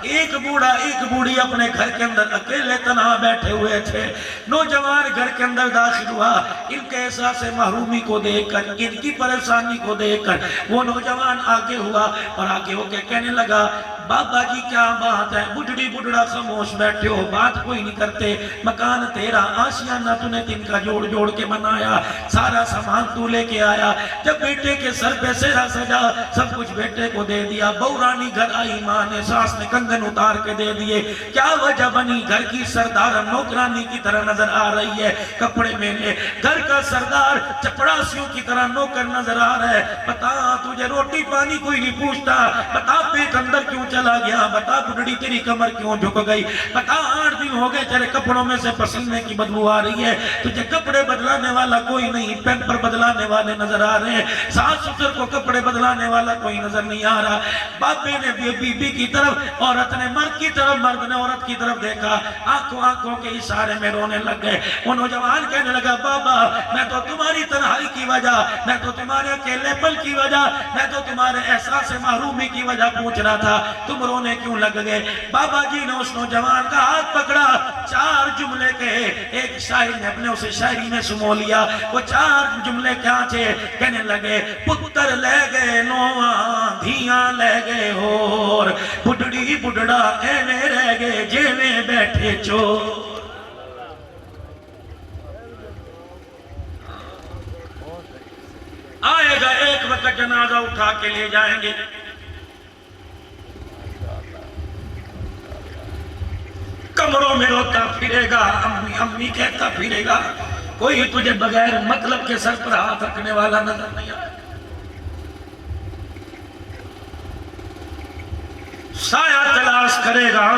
ایک بوڑھا ایک بوڑھی اپنے گھر کے اندر اکیلے تنہا بیٹھے ہوئے تھے. نوجوان گھر کے اندر داخل ہوا. ان کے احساس محرومی کو دیکھ کر, ان کی پریشانی کو دیکھ کر وہ نوجوان آگے ہوا اور آگے ہو کے کہنے لگا, بابا جی کیا بات ہے؟ بڑھڑی بڑھڑا خاموش بیٹھے ہو, بات کوئی نہیں کرتے. مکان تیرا, آشیانہ تو نے تن کا جوڑ جوڑ کے بنایا, سارا سامان تو لے کے آیا. جب بیٹے کے سر پہ سہرا سجا, سب کچھ بیٹے کو دے دیا. بہو رانی گھر آئی, ماں نے ساس نے کنگن اتار کے دے دیے. کیا وجہ بنی؟ گھر کی سردار نوکرانی کی طرح نظر آ رہی ہے, کپڑے میں لے. گھر کا سردار چپڑاسیوں کی طرح نوکر نظر آ رہا ہے. بتا تجھے روٹی پانی کوئی نہیں پوچھتا, بتا پیٹ اندر کیوں چلا گیا, بتا بڑھڑی تیری کمر کیوں جھک گئی, بتا 8 دن ہو گئے تیرے کپڑوں میں سے پسینے کی بدبو آ رہی ہے, تجھے کپڑے بدلانے والا کوئی نہیں, پیمپر بدلانے والے نظر آ رہے ہیں, ساس سسر کو کپڑے بدلانے والا کوئی نظر نہیں آ رہا. باپے نے بی بی کی طرف, عورت نے مرد کی طرف, مرد نے عورت کی طرف دیکھا, آنکھوں کے اشارے میں رونے لگ گئے. وہ نوجوان کہنے لگا, بابا میں تو تمہاری تنہائی کی وجہ, میں تو تمہارے اکیلے پن کی وجہ, میں تو تمہارے احساس محرومی کی وجہ پوچھ رہا تھا, تم رونے کیوں لگ گئے؟ بابا جی نے اس نوجوان کا ہاتھ پکڑا, 4 جملے کہے. ایک شاعر نے اپنے اسے شاعری میں سمو لیا. وہ 4 جملے کیا تھے؟ کہنے لگے, پتر لے گئے نواں, دھیاں لے گئے ہور, بڑھڑی بڑھڑا ایویں رہ گئے جیویں بیٹھے چور. آئے گا ایک وقت جنازہ اٹھا کے لے جائیں گے, کمروں میں روتا پھرے گا, امی امی کہتا پھرے گا, کوئی تجھے بغیر مطلب کے سر پر ہاتھ رکھنے والا نظر نہیں آئے. سایہ تلاش کرے گا,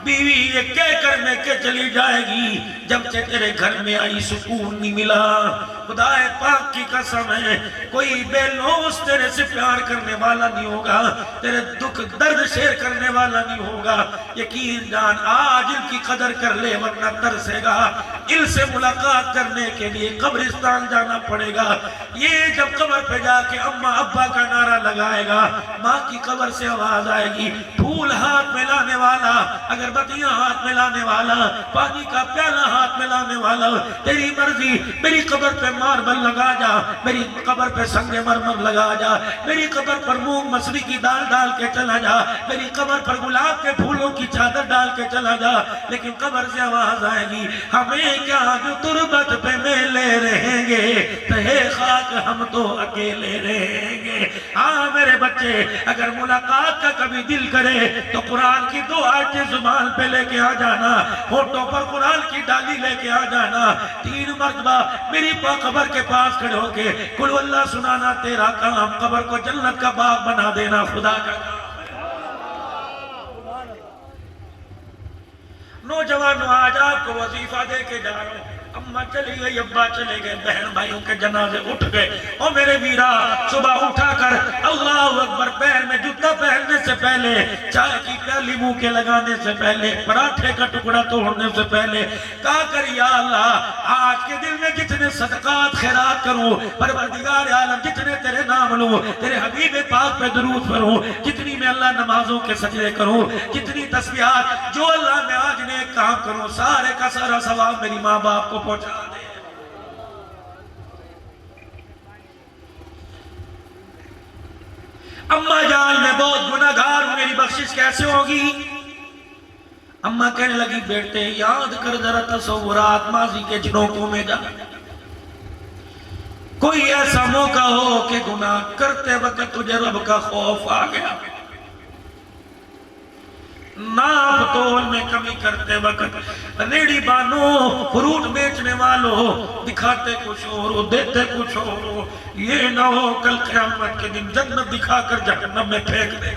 بیوی یہ کہہ کر میں کہ چلی جائے گی, جب سے تیرے گھر میں آئی سکون نہیں ملا. خدا پاک کی قسم ہے, کوئی بے لوث تیرے سے پیار کرنے والا نہیں ہوگا, تیرے دکھ درد شیئر کرنے والا نہیں ہوگا. یقین جان, آج ان کی قدر کر لے ورنہ ترسے گا. ان سے ملاقات کرنے کے لیے قبرستان جانا پڑے گا. یہ جب قبر پہ جا کے اماں ابا کا نعرہ لگائے گا, ماں کی قبر سے آواز آئے گی, پھول ہاتھ میں لانے والا, اگربتیاں ہاتھ میں لانے والا, پانی کا پیالہ ہاتھ میں لانے والا, تیری مرضی, میری قبر پہ ماربل لگا جا, میری قبر پہ سنگ مرمر لگا جا, میری قبر پر مونگ مسری کی دال ڈال کے چلا جا, میری قبر پر گلاب کے پھولوں کی چادر ڈال کے چلا جا. لیکن قبر سے آواز آئے گی, ہمیں کیا جو تربت پہ میلے رہیں گے, تہے خاک ہم تو اکیلے رہیں گے. ہاں میرے بچے, اگر ملاقات کا کبھی دل کرے تو قرآن کی 2 آیتیں زبان پہ لے کے آ جانا, ہونٹوں پر قرآن کی ڈالی لے کے آ جانا. 3 مرتبہ میری قبر کے پاس کھڑے ہو کے قل اللہ سنانا تیرا کام, قبر کو جنت کا باغ بنا دینا خدا کا کام. نوجوانوں, آج آپ کو وظیفہ دے کے جا رہا ہوں. اماں چلی گئی, ابا چلے گئے, بہن بھائیوں کے جنازے اٹھ گئے. اور میرے ویرا, صبح اٹھا کر اللہ اکبر, پیر میں جوتا پہننے سے پہلے, چائے کی پیالی منہ کے لگانے سے پہلے, پراٹھے کا ٹکڑا توڑنے سے پہلے کہا کر, یا اللہ آج کے دل میں جتنے صدقات خیرات کروں, پروردگار عالم جتنے تیرے نام لوں, تیرے حبیب پاک پہ درود پڑھوں, جتنی میں اللہ نمازوں کے سجدے کروں, جتنی تسبیحات, جو اللہ میں آج نیک کام کروں, سارے کا سارا ثواب میری ماں باپ کو پہنچا دے. اماں جان میں بہت گناہگار ہوں, میری بخشش کیسے ہوگی؟ اماں کہنے لگی, بیٹے یاد کر ذرا تصورات ماضی کے جھڑوکوں میں جا, کوئی ایسا موقع ہو کہ گناہ کرتے وقت تجھے رب کا خوف آ گیا, ناپ تول میں کمی کرتے وقت, ریڑی بانو, فروٹ بیچنے والوں, دکھاتے کچھ اور ہو, دیتے کچھ اور ہو, یہ نہ ہو کل قیامت کے دن جنت دکھا کر جہنم میں پھینک دے.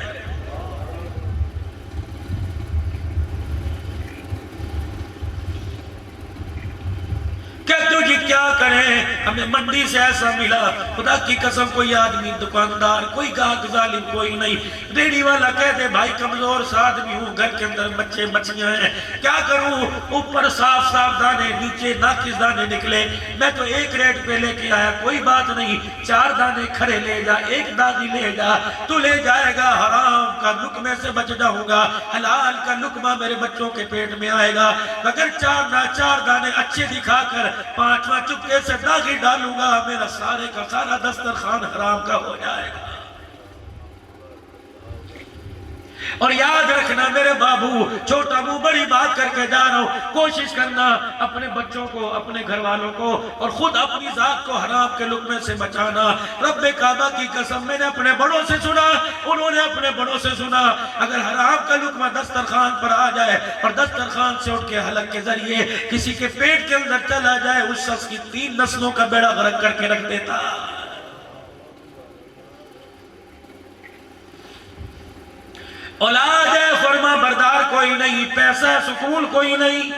کہ تجھے کیا کریں, ہمیں منڈی سے ایسا ملا، خدا کی قسم کوئی آدمی دکاندار، کوئی گاہک ظالم کوئی نہیں، ریڑھی والا کہتے بھائی کمزور سا آدمی ہوں، گھر کے اندر بچے مچھیاں ہیں، کیا کروں؟ اوپر صاف صاف دانے، نیچے ناقص دانے نکلے، میں تو ایک ریٹ پہ لے کے آیا، کوئی بات نہیں، 4 دانے کھڑے لے جا، 1 دادی لے جا، تو لے جائے گا، حرام کا لقمے سے بچ جاؤں گا، حلال کا لقمہ میرے بچوں کے پیٹ میں آئے گا، اگر 4 دانے اچھے دکھا کر 5واں چپکے سے داغی ڈالوں گا، میرا سارے کا سارا دسترخوان حرام کا ہو جائے گا۔ اور یاد رکھنا میرے بابو، چھوٹا منہ بڑی بات کر کے جا رہا ہوں، کوشش کرنا اپنے بچوں کو، اپنے گھر والوں کو اور خود اپنی ذات کو حرام کے لقمے سے بچانا۔ رب کعبہ کی قسم، میں نے اپنے بڑوں سے سنا، انہوں نے اپنے بڑوں سے سنا، اگر حرام کا لقمہ دسترخوان پر آ جائے اور دسترخوان سے اٹھ کے حلق کے ذریعے کسی کے پیٹ کے اندر چلا جائے، اس شخص کی 3 نسلوں کا بیڑا غرق کر کے رکھ دیتا۔ اولاد ہے، فرما بردار کوئی نہیں، پیسہ سکون کوئی نہیں،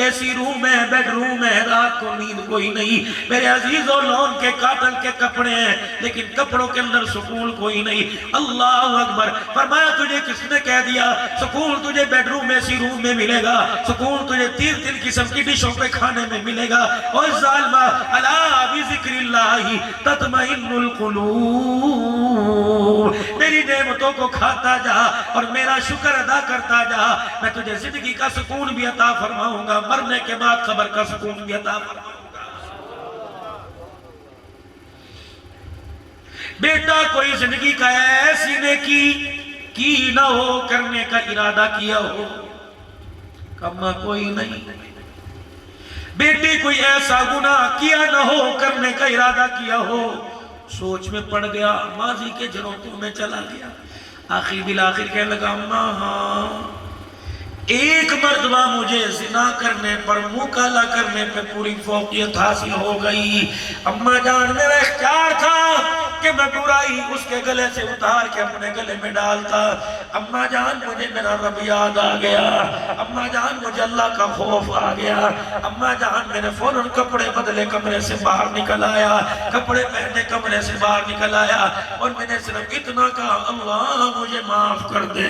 ایسی روم ہے، بیڈ روم ہے، رات کو نیند کوئی نہیں، میرے عزیزوں لون کے کاٹن کے کپڑے ہیں لیکن کپڑوں کے اندر سکون کوئی نہیں۔ اللہ اکبر، فرمایا تجھے کس نے کہہ دیا سکون تجھے بیڈ روم ایسی روم میں ملے گا، سکون تجھے 3 قسم کی ڈشوں پہ کھانے میں ملے گا۔ اور ظالمہ، الا بذکر اللہ تطمئن القلوب، میری نعمتوں کو کھاتا جا اور میرا شکر ادا کرتا جا، میں تجھے زندگی کا سکون بھی عطا فرماؤں گا، مرنے کے بعد خبر کا سکون بھی عطا فرماؤں گا۔ بیٹا کوئی زندگی کا ایسی نیکی کی نہ ہو، کرنے کا ارادہ کیا ہو، کما کوئی نہیں۔ بیٹی کوئی ایسا گناہ کیا نہ ہو، کرنے کا ارادہ کیا ہو، سوچ میں پڑ گیا، ماضی کے جھروٹوں میں چلا گیا، آخر بالآخر کہنے لگا اماں ہاں ایک مرتبہ مجھے زنا کرنے پر، منہ کالا کرنے پہ پوری فوقیت حاصل ہو گئی، اماں جان میرا اختیار تھا کہ میں برائی اس کے گلے سے اتار کے اپنے گلے میں ڈالتا، اماں جان مجھے میرا رب یاد آ گیا، اماں جان مجھے اللہ کا خوف آ گیا، اماں جان میں نے فوراً کپڑے بدلے کمرے سے باہر نکل آیا، کپڑے پہنے کمرے سے باہر نکل آیا اور میں نے صرف اتنا کہا اللہ مجھے معاف کر دے۔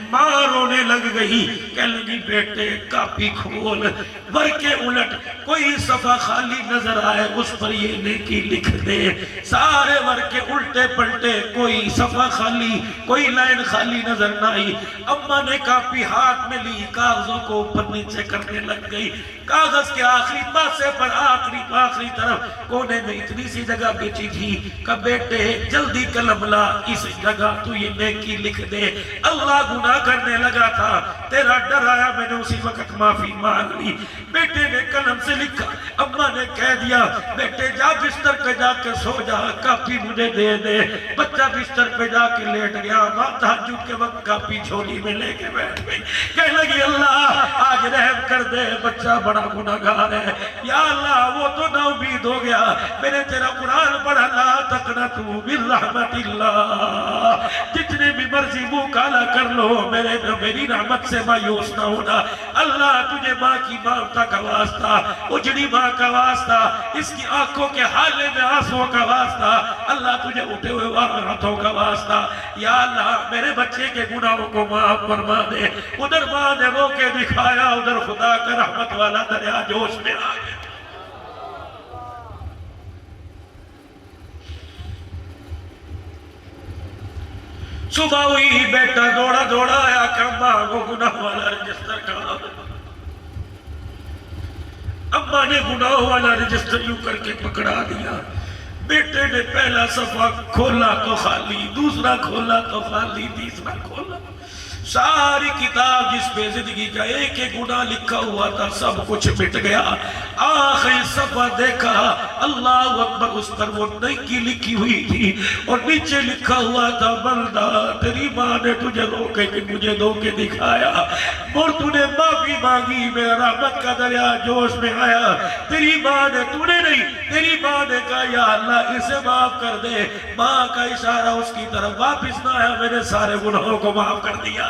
ماں رونے لگ گئی، کہنے لگی بیٹے کاپی کھول، ورقے الٹ، کوئی صفحہ خالی نظر آئے اس پر یہ نیکی لکھ دے، سارے ورقے الٹے پلٹے، کوئی صفحہ خالی، کوئی لائن خالی نظر نہ آئی۔ اماں نے کاپی ہاتھ میں لی، کاغذوں کو اوپر نیچے کرنے لگ گئی، کاغذ کے آخری پاسے پر آخری طرف کونے میں اتنی سی جگہ بیچی تھی کہ بیٹے جلدی قلم لا، اس جگہ تو یہ نیکی لکھ دے۔ اللہ گناہ کرنے لگا تھا، تیرا ڈر آیا، میں نے اسی وقت معافی مانگ لی۔ بیٹے نے قلم سے لکھا، اماں نے کہہ دیا بیٹے جا بستر پہ جا کے سو جا، کاپی مجھے دے دے۔ بچہ بستر پہ جا کے لیٹ گیا، ماں تہجد کے وقت کاپی جھولی میں لے کے بیٹھ گئی، کہنے لگی اللہ آج رحم کر دے، بچہ بڑا گناہگار ہے، یا اللہ وہ تو نا امید ہو گیا، میں نے تیرا قرآن پڑھا لا تقنطوا من رحمت اللہ، جتنے بھی مرضی منہ کالا کر لو میری رحمت سے مایوس نہ ہونا۔ اللہ تجھے ماں کی ممتا کا واسطہ، اجڑی ماں کا واسطہ، اس کی آنکھوں کے حالے میں آنسوں کا واسطہ، اللہ تجھے اٹھے ہوئے ہاتھوں کا واسطہ، یا اللہ میرے بچے کے گناہوں کو معاف فرما دے۔ ادھر ماں نے رو کے دکھایا، ادھر خدا کا رحمت والا دریا جوش میں آ گیا۔ صبح ہوئی بیٹا دوڑا دوڑا آیا کہ اماں وہ گناہ والا رجسٹر کہا، اماں نے گناہ والا رجسٹر یوں کر کے پکڑا دیا، بیٹے نے پہلا صفحہ کھولا تو خالی، دوسرا کھولا تو خالی، تیسرا کھولا، ساری کتاب جس پہ زندگی کا ایک ایک گناہ لکھا ہوا تھا سب کچھ مٹ گیا۔ آخری صفحہ دیکھا، اللہ اکبر، اس پر وہ نیکی لکھی ہوئی تھی اور نیچے لکھا ہوا تھا بندہ تیری ماں نے تجھے روکے کہ مجھے دھوکے دکھایا اور تو نے معافی مانگی، میرا رحمت کا دریا جوش میں آیا، تیری ماں نے تو نے نہیں، تیری ماں نے کہا یا اللہ اسے معاف کر دے، ماں کا اشارہ اس کی طرف واپس نہ آیا، میں نے سارے گناہوں کو معاف کر دیا۔